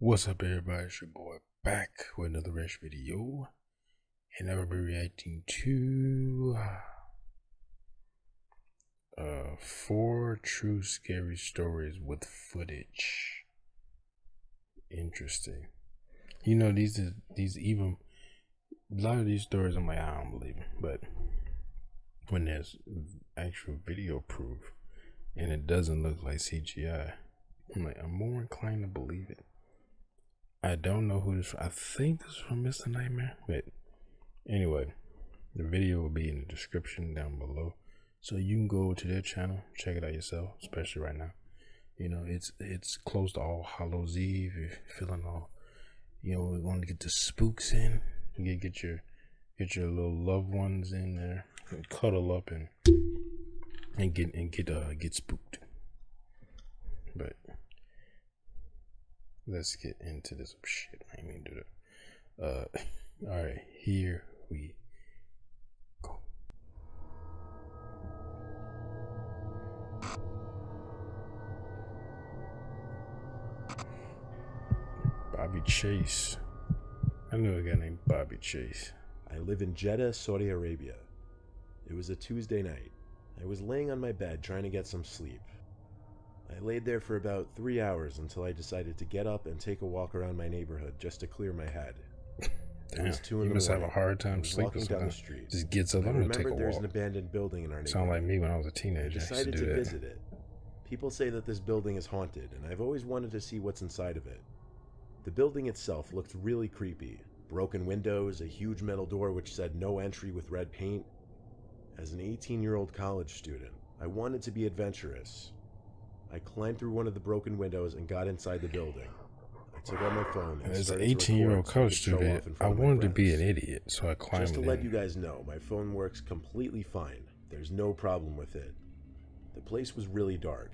What's up, everybody? It's your boy back with another reaction video, and I will be reacting to 4 true scary stories with footage. Interesting. You know, these even a lot of these stories I'm like, I don't believe them, but when there's actual video proof and it doesn't look like CGI, I'm more inclined to believe it. I don't know who this. I think this is from Mr. Nightmare, but anyway, the video will be in the description down below, so you can go to their channel, check it out yourself. Especially right now, you know it's close to All Hallows Eve. If you're feeling all, we want to get the spooks in. Get your little loved ones in there and cuddle up and get spooked. But let's get into this shit. I ain't gonna do that. All right, here we go. Bobby Chase. I knew a guy named Bobby Chase. I live in Jeddah, Saudi Arabia. It was a Tuesday night. I was laying on my bed trying to get some sleep. I laid there for about 3 hours until I decided to get up and take a walk around my neighborhood just to clear my head. Damn, It was 2 in you the must morning. have a hard time sleeping. Walking down the street. Just gets up. I I'm gonna take a remembered there's walk. an abandoned building in our neighborhood. Sound like me when I was a I teenager. decided to visit it. People say that this building is haunted, and I've always wanted to see what's inside of it. The building itself looked really creepy. Broken windows, a huge metal door which said no entry with red paint. As an 18-year-old college student, I wanted to be adventurous. I climbed through one of the broken windows and got inside the building. I took out my phone and as an started 18-year-old to college student, I wanted to be an idiot, so I climbed Just to in. let you guys know, my phone works completely fine. There's no problem with it. The place was really dark.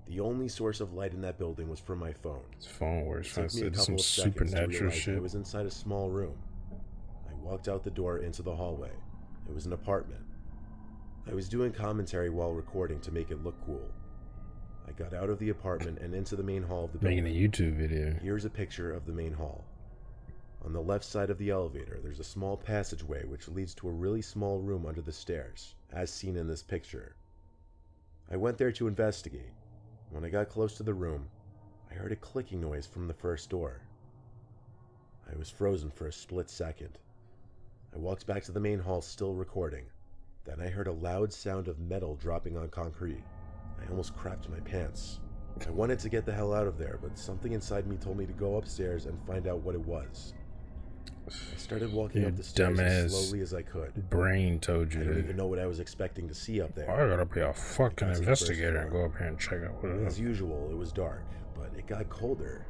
The only source of light in that building was from my phone. His phone works. It took me a couple some of seconds to supernatural realize shit. I was inside a small room. I walked out the door into the hallway. It was an apartment. I was doing commentary while recording to make it look cool. I got out of the apartment and into the main hall of the building. Making a YouTube video. Here's a picture of the main hall. On the left side of the elevator, there's a small passageway which leads to a really small room under the stairs, as seen in this picture. I went there to investigate. When I got close to the room, I heard a clicking noise from the first door. I was frozen for a split second. I walked back to the main hall, still recording. Then I heard a loud sound of metal dropping on concrete. I almost crapped my pants. I wanted to get the hell out of there, but something inside me told me to go upstairs and find out what it was. I started walking up the stairs as slowly as I could. Brain told you. I don't even know what I was expecting to see up there. I gotta be a fucking investigator and go up here and check out what it is. As usual, it was dark, but it got colder.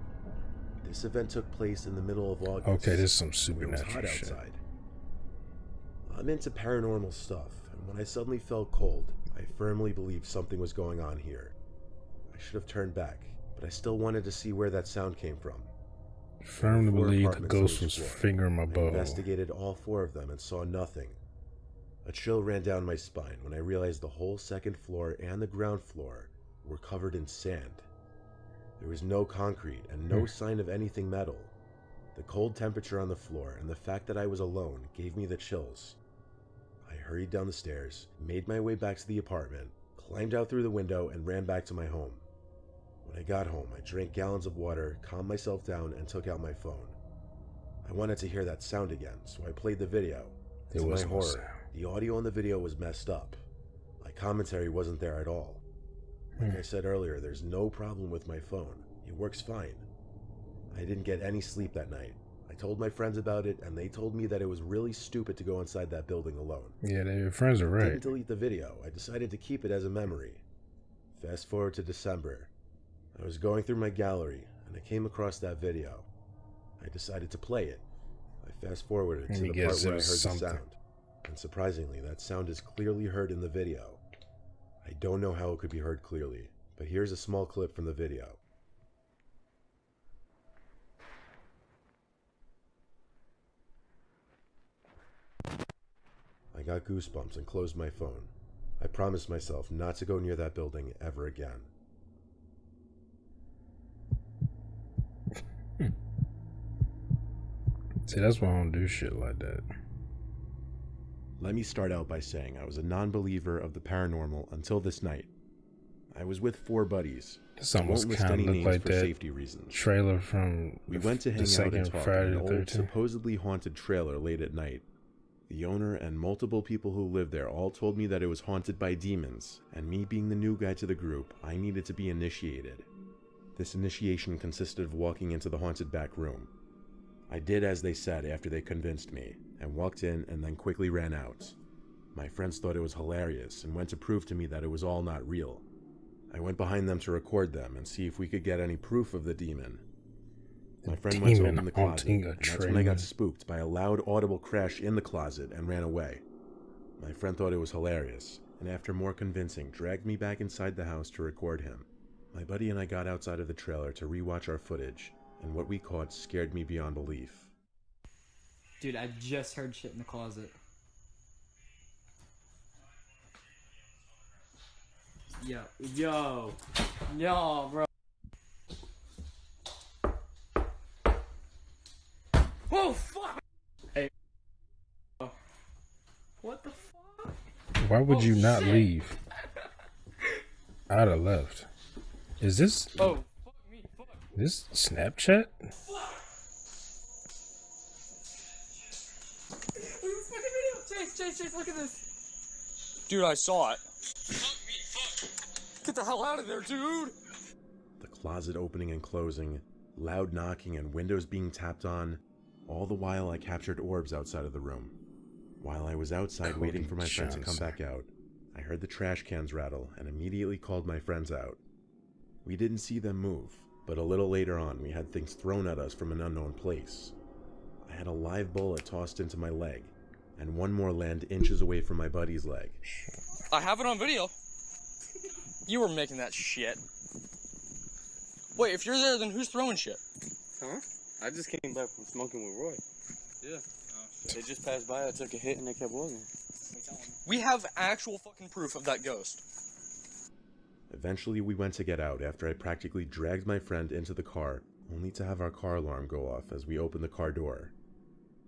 This event took place in the middle of August. Okay, this is some It was supernatural hot shit. outside. I'm into paranormal stuff, and when I suddenly felt cold, I firmly believed something was going on here. I should have turned back, but I still wanted to see where that sound came from. Firmly Four believe the apartments on ghost each was floor. fingering my I butthole. investigated all 4 of them and saw nothing. A chill ran down my spine when I realized the whole second floor and the ground floor were covered in sand. There was no concrete and no sign of anything metal. The cold temperature on the floor and the fact that I was alone gave me the chills. I hurried down the stairs, made my way back to the apartment, climbed out through the window, and ran back to my home. When I got home, I drank gallons of water, calmed myself down, and took out my phone. I wanted to hear that sound again, so I played the video. To my horror, the audio in the video was messed up. My commentary wasn't there at all. Like I said earlier, there's no problem with my phone. It works fine. I didn't get any sleep that night. I told my friends about it, and they told me that it was really stupid to go inside that building alone. Yeah, your friends are I right. didn't delete the video. I decided to keep it as a memory. Fast forward to December. I was going through my gallery, and I came across that video. I decided to play it. I fast forwarded to the part where I heard the sound. And surprisingly, that sound is clearly heard in the video. I don't know how it could be heard clearly, but here's a small clip from the video. I got goosebumps and closed my phone. I promised myself not to go near that building ever again. See, that's why I don't do shit like that. Let me start out by saying I was a non-believer of the paranormal until this night. I was with 4 buddies. This I won't almost list kind any of look names like for that safety reasons. trailer from We went to the hang out and second talk Friday in the an old, 13th. supposedly haunted trailer late at night. The owner and multiple people who lived there all told me that it was haunted by demons, and me being the new guy to the group, I needed to be initiated. This initiation consisted of walking into the haunted back room. I did as they said after they convinced me, and walked in and then quickly ran out. My friends thought it was hilarious and went to prove to me that it was all not real. I went behind them to record them and see if we could get any proof of the demon. My friend went to open the closet, and that's when I got spooked by a loud audible crash in the closet and ran away. My friend thought it was hilarious, and after more convincing, dragged me back inside the house to record him. My buddy and I got outside of the trailer to rewatch our footage, and what we caught scared me beyond belief. Dude, I just heard shit in the closet. Yo, bro. Oh, fuck! Hey. What the fuck? Why would you not shit. leave? I'd have left. Is this... Oh, fuck me, fuck. This Snapchat? Look at this fucking video! Chase, look at this! Dude, I saw it. Fuck me, fuck. Get the hell out of there, dude! The closet opening and closing, loud knocking and windows being tapped on. All the while I captured orbs outside of the room. While I was outside waiting for my friend to come back out, I heard the trash cans rattle and immediately called my friends out. We didn't see them move, but a little later on we had things thrown at us from an unknown place. I had a live bullet tossed into my leg, and one more land inches away from my buddy's leg. I have it on video. You were making that shit. Wait, if you're there, then who's throwing shit? Huh? I just came back from smoking with Roy. Yeah. They just passed by, I took a hit, and they kept walking. We have actual fucking proof of that ghost. Eventually we went to get out after I practically dragged my friend into the car, only to have our car alarm go off as we opened the car door.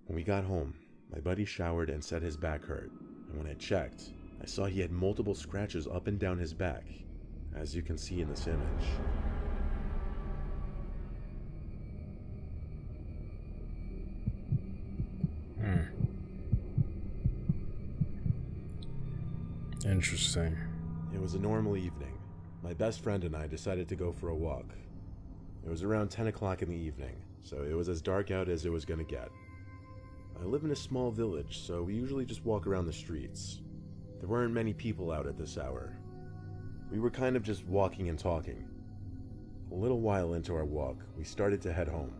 When we got home, my buddy showered and said his back hurt, and when I checked, I saw he had multiple scratches up and down his back, as you can see in this image. Interesting. It was a normal evening. My best friend and I decided to go for a walk. It was around 10 o'clock in the evening, so it was as dark out as it was going to get. I live in a small village, so we usually just walk around the streets. There weren't many people out at this hour. We were kind of just walking and talking. A little while into our walk, we started to head home.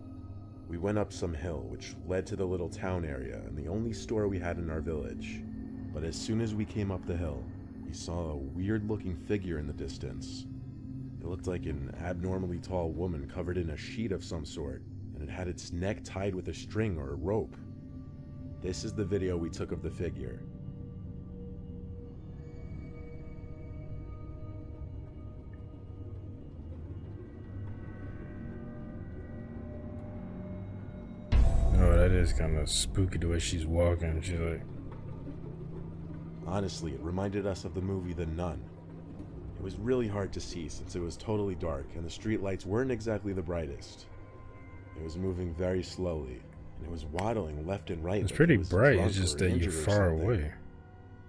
We went up some hill, which led to the little town area and the only store we had in our village. But as soon as we came up the hill, we saw a weird-looking figure in the distance. It looked like an abnormally tall woman covered in a sheet of some sort, and it had its neck tied with a string or a rope. This is the video we took of the figure. Oh, that is kind of spooky the way she's walking. She's like... Honestly, it reminded us of the movie The Nun. It was really hard to see since it was totally dark and the street lights weren't exactly the brightest. It was moving very slowly, and it was waddling left and right. It's like pretty it was bright, drunk it's just or that you're injured or far something. away.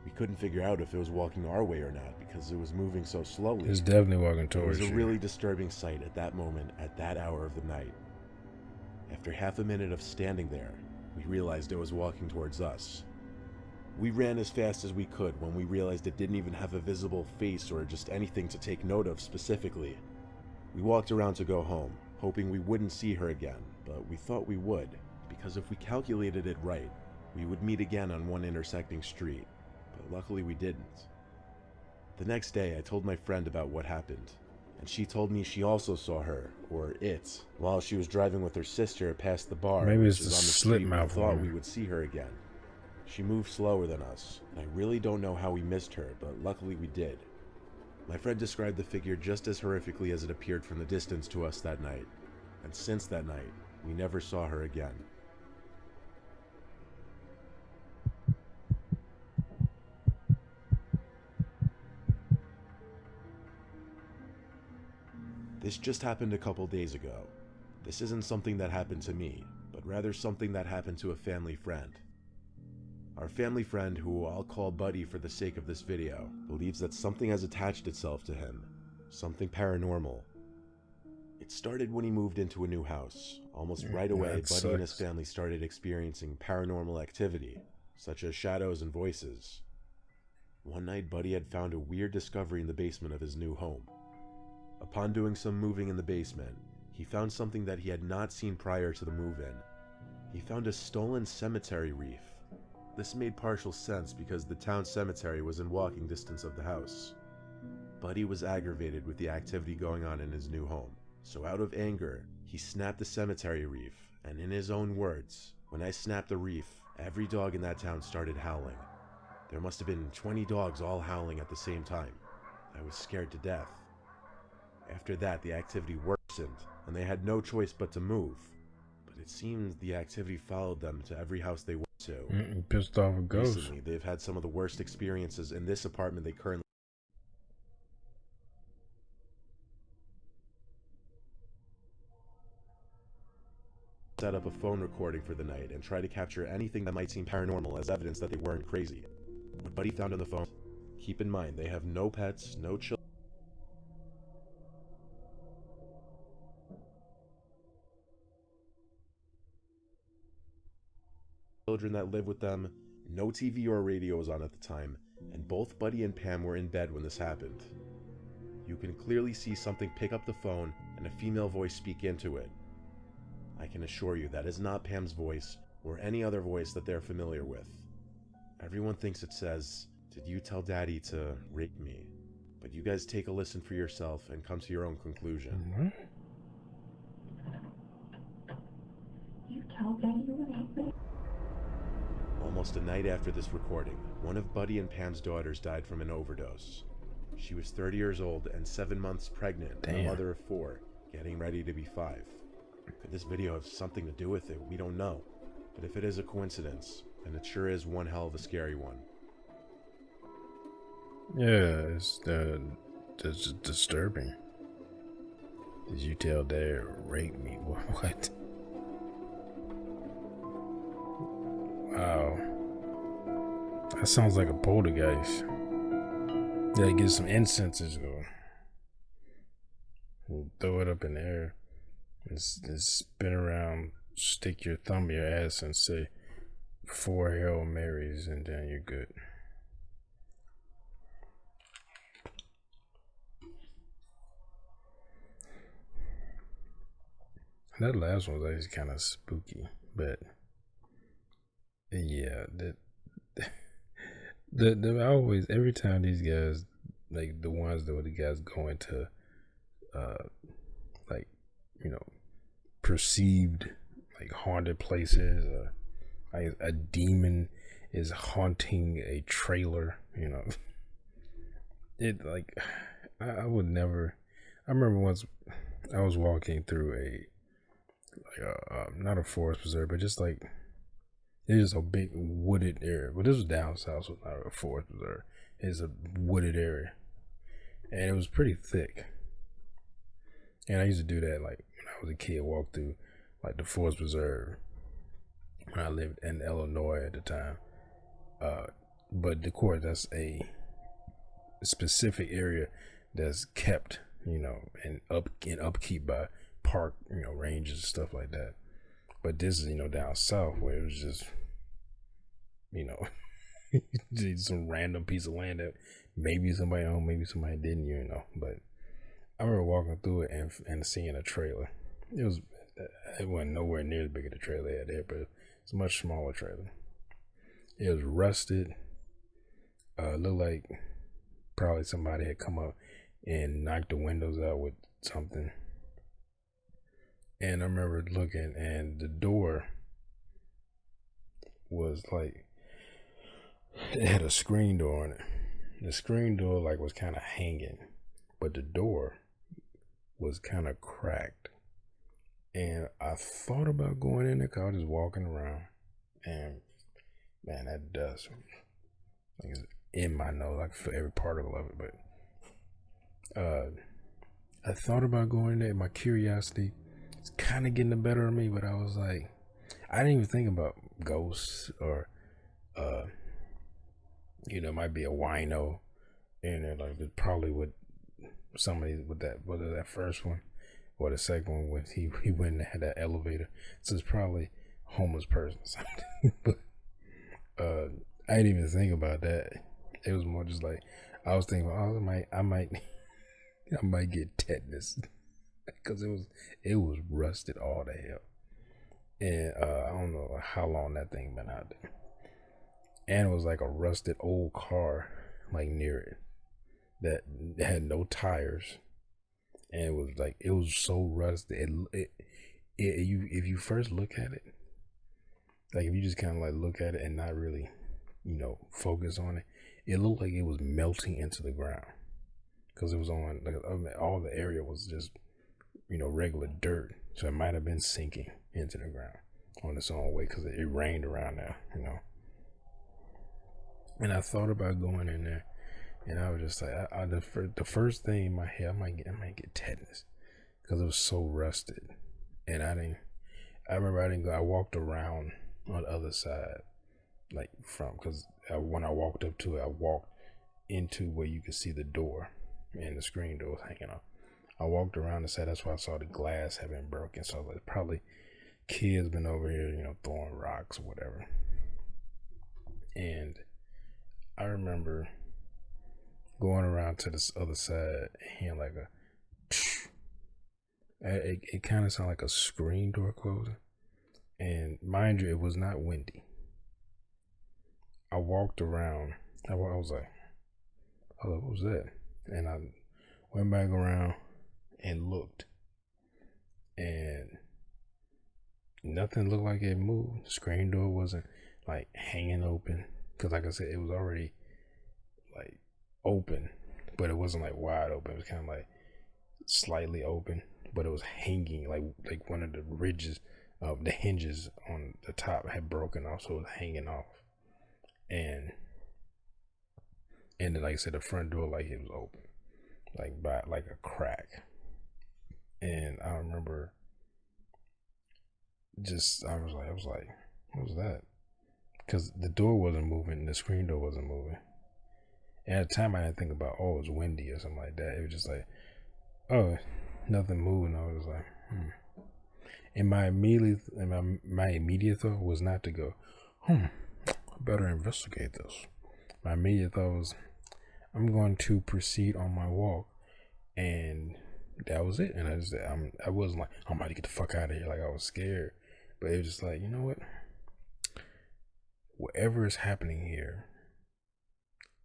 We couldn't figure out if it was walking our way or not because it was moving so slowly. It's definitely walking It towards was a you. really disturbing sight at that moment, at that hour of the night. After half a minute of standing there, we realized it was walking towards us. We ran as fast as we could when we realized it didn't even have a visible face or just anything to take note of specifically. We walked around to go home, hoping we wouldn't see her again, but we thought we would, because if we calculated it right, we would meet again on one intersecting street, but luckily we didn't. The next day I told my friend about what happened, and she told me she also saw her, or it, while she was driving with her sister past the bar. Maybe it's which the is on the slit street we mouth thought one. we would see her again. She moved slower than us, and I really don't know how we missed her, but luckily we did. My friend described the figure just as horrifically as it appeared from the distance to us that night, and since that night, we never saw her again. This just happened a couple days ago. This isn't something that happened to me, but rather something that happened to a family friend. Our family friend, who I'll call Buddy for the sake of this video, believes that something has attached itself to him, something paranormal. It started when he moved into a new house. Almost right away, Buddy and his family started experiencing paranormal activity, such as shadows and voices. One night, Buddy had found a weird discovery in the basement of his new home. Upon doing some moving in the basement, he found something that he had not seen prior to the move-in. He found a stolen cemetery wreath. This made partial sense because the town cemetery was in walking distance of the house. Buddy was aggravated with the activity going on in his new home, so out of anger, he snapped the cemetery wreath, and in his own words, "When I snapped the wreath, every dog in that town started howling. There must have been 20 dogs all howling at the same time. I was scared to death." After that, the activity worsened, and they had no choice but to move. But it seems the activity followed them to every house they went to. Pissed off a ghost. Recently, they've had some of the worst experiences in this apartment they currently set up a phone recording for the night and try to capture anything that might seem paranormal as evidence that they weren't crazy. What Buddy found on the phone, keep in mind they have no pets, no children that live with them, no TV or radio was on at the time, and both Buddy and Pam were in bed when this happened. You can clearly see something pick up the phone and a female voice speak into it. I can assure you that is not Pam's voice or any other voice that they're familiar with. Everyone thinks it says, "Did you tell Daddy to rape me?" But you guys take a listen for yourself and come to your own conclusion. You told Daddy you would rape me? Almost a night after this recording, one of Buddy and Pam's daughters died from an overdose. She was 30 years old and 7 months pregnant, and a mother of 4, getting ready to be 5. Could this video have something to do with it? We don't know. But if it is a coincidence, then it sure is one hell of a scary one. Yeah, it's just disturbing. Did you tell Dad to rape me? What? Wow. That sounds like a poltergeist. Yeah, get some incenses going. We'll throw it up in the air and spin around, stick your thumb in your ass and say 4 Hail Marys, and then you're good. That last one was actually kind of spooky, but yeah, the always, every time these guys, like the ones that the guys go into like, you know, perceived like haunted places, or like a demon is haunting a trailer, you know, it like I would never. I remember once I was walking through not a forest preserve, but just like there's a big wooded area. But this was down south, so not a forest preserve. It's a wooded area, and it was pretty thick. And I used to do that like when I was a kid, walk through like the forest preserve when I lived in Illinois at the time. But of course, that's a specific area that's kept, you know, and upkeep by park, you know, rangers and stuff like that. But this is, you know, down south where it was just, you know, some random piece of land that maybe somebody owned, maybe somebody didn't, you know. But I remember walking through it and seeing a trailer. It wasn't nowhere near as big as the trailer they had there, but it's a much smaller trailer. It was rusted. Looked like probably somebody had come up and knocked the windows out with something. And I remember looking, and the door was like, it had a screen door on it. The screen door like was kind of hanging, but the door was kind of cracked. And I thought about going in there because I was just walking around, and man, that dust like, is in my nose. I could feel every particle of it. But I thought about going there. My curiosity is kind of getting the better of me, but I was like, I didn't even think about ghosts or, it might be a wino, and then like it probably would somebody with that, whether that first one or the second one when he went and had that elevator. So it's probably a homeless person or something. But I didn't even think about that. It was more just like I was thinking, oh, I might get tetanus because it was rusted all the hell, and I don't know how long that thing been out there, and it was like a rusted old car like near it that had no tires, and it was so rusted. If you first look at it, like if you just kind of like look at it and not really, focus on it, it looked like it was melting into the ground because it was on like all the area was just regular dirt, so it might have been sinking into the ground on its own way because it rained around there, And I thought about going in there, and I was just like, the first thing in my head, I might get tetanus because it was so rusted, and I remember I didn't go. I walked around on the other side, like because when I walked up to it, I walked into where you could see the door and the screen door was hanging up. I walked around the side. That's why I saw the glass had been broken. So like probably kids been over here, throwing rocks or whatever. And I remember going around to this other side and hearing like it kind of sounded like a screen door closing. And mind you, it was not windy. I walked around. I was like, "Hello, what was that?" And I went back around and looked, and nothing looked like it moved. The screen door wasn't like hanging open because, like I said, it was already like open, but it wasn't like wide open. It was kind of like slightly open, but it was hanging like one of the ridges of the hinges on the top had broken off, so it was hanging off. And then, like I said, the front door, like it was open, like by like a crack. And I remember I was like, what was that? Because the door wasn't moving, the screen door wasn't moving. And at the time, I didn't think about, oh, it was windy or something like that. It was just like, oh, nothing moving. I was like, And my immediate thought was not to go, I better investigate this. My immediate thought was, I'm going to proceed on my walk, and that was it. And I wasn't like, I'm about to get the fuck out of here. Like I was scared, but it was just like, you know what? Whatever is happening here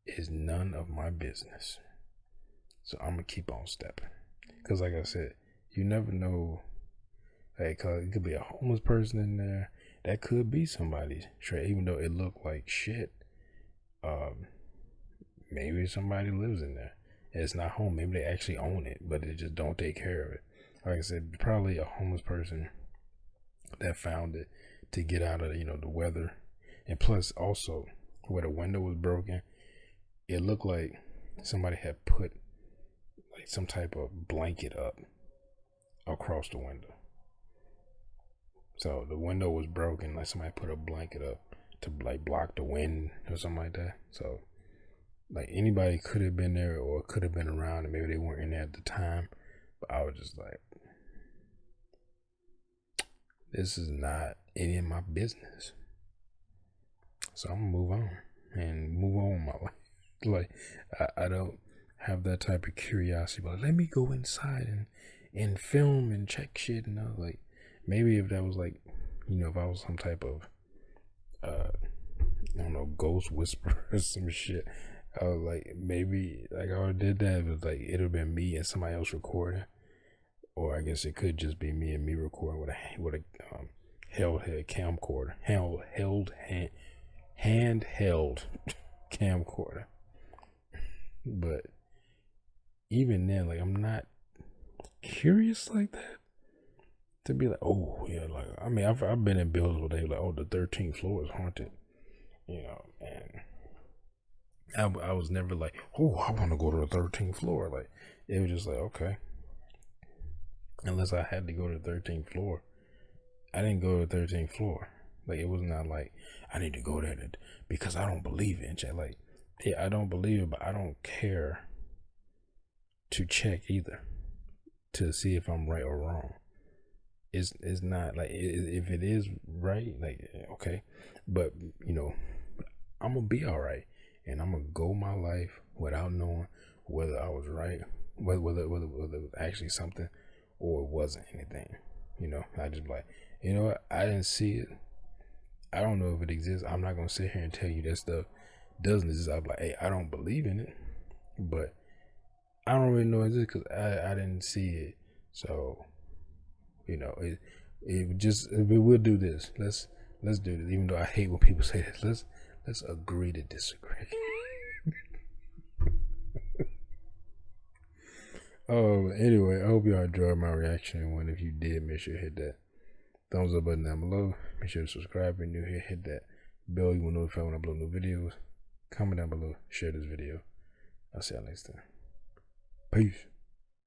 is none of my business. So I'm gonna keep on stepping, cause like I said, you never know. Like, cause it could be a homeless person in there. That could be somebody straight, even though it looked like shit. Maybe somebody lives in there. It's not home. Maybe they actually own it, but they just don't take care of it. Like I said, probably a homeless person that found it to get out of the weather. And plus, also where the window was broken, it looked like somebody had put like some type of blanket up across the window. So the window was broken, like somebody put a blanket up to like block the wind or something like that. So like anybody could have been there or could have been around, and maybe they weren't in there at the time. But I was just like, this is not any of my business. So I'm gonna move on and move on with my life. Like I don't have that type of curiosity, but let me go inside and film and check shit. And I was like, maybe if that was like, if I was some type of I don't know, ghost whisperer or some shit, I was like, maybe like I already did that. It was like it'd have been me and somebody else recording, or I guess it could just be me and me recording with a handheld camcorder, handheld camcorder. But even then, like I'm not curious like that to be like, oh yeah, like I mean, I've been in buildings where they like, oh, the 13th floor is haunted, and I was never like, oh, I want to go to the 13th floor. Like it was just like, okay, unless I had to go to the 13th floor. I didn't go to the 13th floor. Like, it was not like I need to go there because I don't believe in shit. Like, yeah, I don't believe it, but I don't care to check either to see if I'm right or wrong. It's not like, if it is right, like, okay, but you know, I'm gonna be all right, and I'm gonna go my life without knowing whether I was right, whether it was actually something or it wasn't anything. You know, I just like, you know what, I didn't see it. I don't know if it exists. I'm not gonna sit here and tell you that stuff doesn't exist. I'm like, hey, I don't believe in it, but I don't really know it exists because I didn't see it. So, you know, we'll do this. Let's do this. Even though I hate when people say this, let's agree to disagree. Oh, anyway, I hope y'all enjoyed my reaction. And if you did, make sure to hit that thumbs up button down below. Make sure to subscribe if you're new here. Hit that bell. You will notify when I upload new videos. Comment down below. Share this video. I'll see y'all next time. Peace.